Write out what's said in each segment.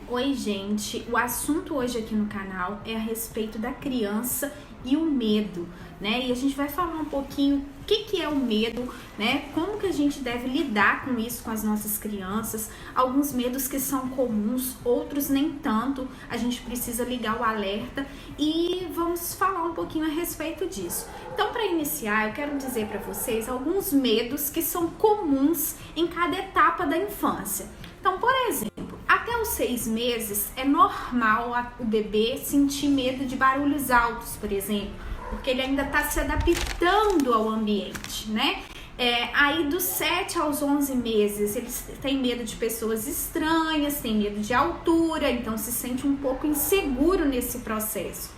Oi, gente. O assunto hoje aqui no canal é a respeito da criança e o medo, né? E a gente vai falar um pouquinho o que é o medo, né? Como que a gente deve lidar com isso com as nossas crianças. Alguns medos que são comuns, outros nem tanto. A gente precisa ligar o alerta e vamos falar um pouquinho a respeito disso. Então, para iniciar, eu quero dizer para vocês alguns medos que são comuns em cada etapa da infância. Então, por exemplo, até os 6 meses é normal o bebê sentir medo de barulhos altos, por exemplo, porque ele ainda está se adaptando ao ambiente, né? Aí dos 7 aos 11 meses, eles têm medo de pessoas estranhas, têm medo de altura, então se sente um pouco inseguro nesse processo.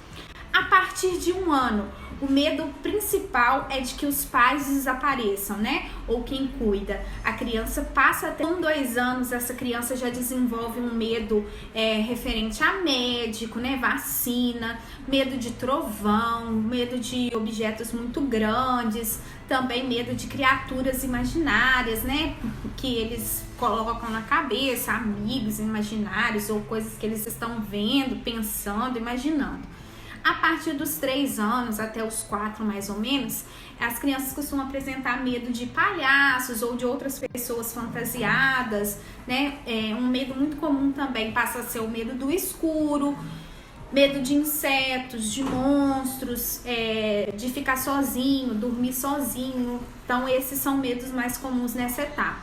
A partir de 1 ano, o medo principal é de que os pais desapareçam, né? Ou quem cuida. A criança passa até com 2 anos, essa criança já desenvolve um medo referente a médico, né? Vacina, medo de trovão, medo de objetos muito grandes, também medo de criaturas imaginárias, né? Que eles colocam na cabeça, amigos imaginários ou coisas que eles estão vendo, pensando, imaginando. A partir dos 3 anos até os 4 mais ou menos, as crianças costumam apresentar medo de palhaços ou de outras pessoas fantasiadas, né? Um medo muito comum também passa a ser o medo do escuro, medo de insetos, de monstros, de ficar sozinho, dormir sozinho. Então esses são medos mais comuns nessa etapa.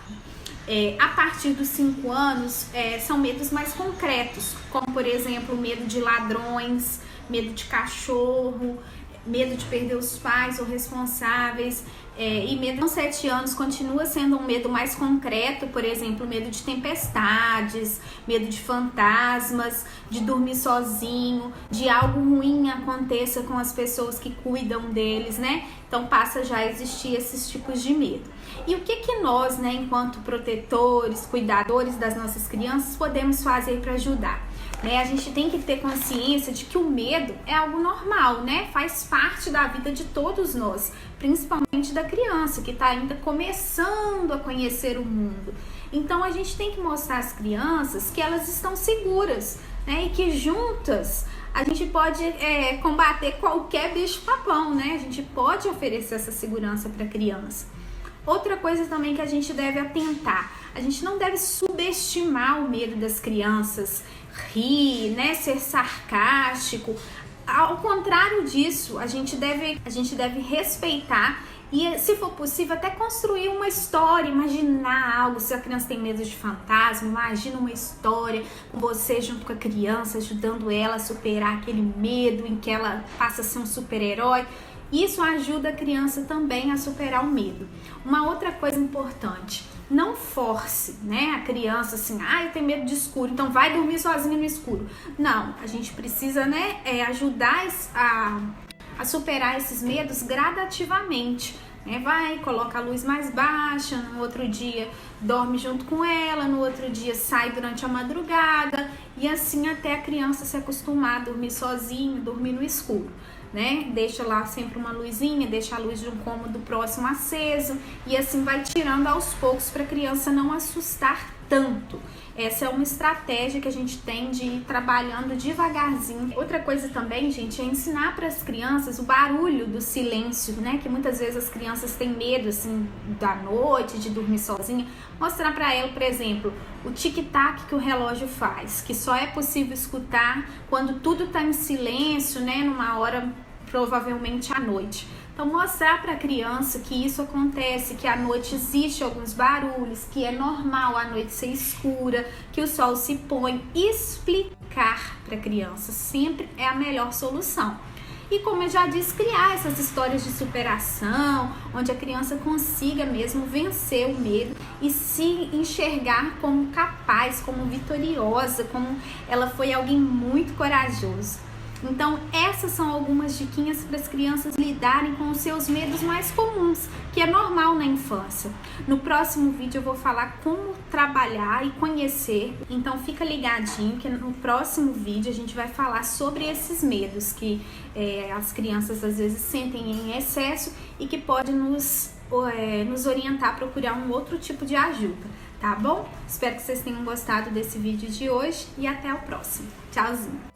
A partir dos 5 anos, são medos mais concretos, como por exemplo, medo de ladrões, medo de cachorro, medo de perder os pais ou responsáveis, e medo aos 7 anos continua sendo um medo mais concreto, por exemplo, medo de tempestades, medo de fantasmas, de dormir sozinho, de algo ruim aconteça com as pessoas que cuidam deles, né? Então passa já a existir esses tipos de medo. E o que nós, né, enquanto protetores, cuidadores das nossas crianças, podemos fazer para ajudar? A gente tem que ter consciência de que o medo é algo normal, né? Faz parte da vida de todos nós, principalmente da criança que está ainda começando a conhecer o mundo. Então a gente tem que mostrar às crianças que elas estão seguras, né? E que juntas a gente pode combater qualquer bicho-papão, né? A gente pode oferecer essa segurança para a criança. Outra coisa também que a gente deve atentar, a gente não deve subestimar o medo das crianças, rir, né, ser sarcástico. Ao contrário disso, a gente deve respeitar e, se for possível, até construir uma história, imaginar algo. Se a criança tem medo de fantasma, imagina uma história com você junto com a criança, ajudando ela a superar aquele medo, em que ela passa a ser um super-herói. Isso ajuda a criança também a superar o medo. Uma outra coisa importante, não force, né, a criança assim, eu tenho medo de escuro, então vai dormir sozinha no escuro. Não, a gente precisa, né, ajudar a superar esses medos gradativamente. Vai, coloca a luz mais baixa, no outro dia dorme junto com ela, no outro dia sai durante a madrugada e assim até a criança se acostumar a dormir sozinho, dormir no escuro. Deixa lá sempre uma luzinha, deixa a luz de um cômodo próximo aceso e assim vai tirando aos poucos para a criança não assustar tanto. Essa é uma estratégia que a gente tem de ir trabalhando devagarzinho. Outra coisa também, gente, é ensinar para as crianças o barulho do silêncio, né? Que muitas vezes as crianças têm medo, assim, da noite, de dormir sozinha. Mostrar para ela, por exemplo, o tic-tac que o relógio faz, que só é possível escutar quando tudo está em silêncio, né? Numa hora provavelmente à noite. Então mostrar para a criança que isso acontece, que à noite existe alguns barulhos, que é normal a noite ser escura, que o sol se põe. Explicar para a criança sempre é a melhor solução. E como eu já disse, criar essas histórias de superação, onde a criança consiga mesmo vencer o medo e se enxergar como capaz, como vitoriosa, como ela foi alguém muito corajoso. Então essas são algumas diquinhas para as crianças lidarem com os seus medos mais comuns, que é normal na infância. No próximo vídeo eu vou falar como trabalhar e conhecer, então fica ligadinho que no próximo vídeo a gente vai falar sobre esses medos que as crianças às vezes sentem em excesso e que pode nos orientar a procurar um outro tipo de ajuda. tá bom? Espero que vocês tenham gostado desse vídeo de hoje e até o próximo. Tchauzinho!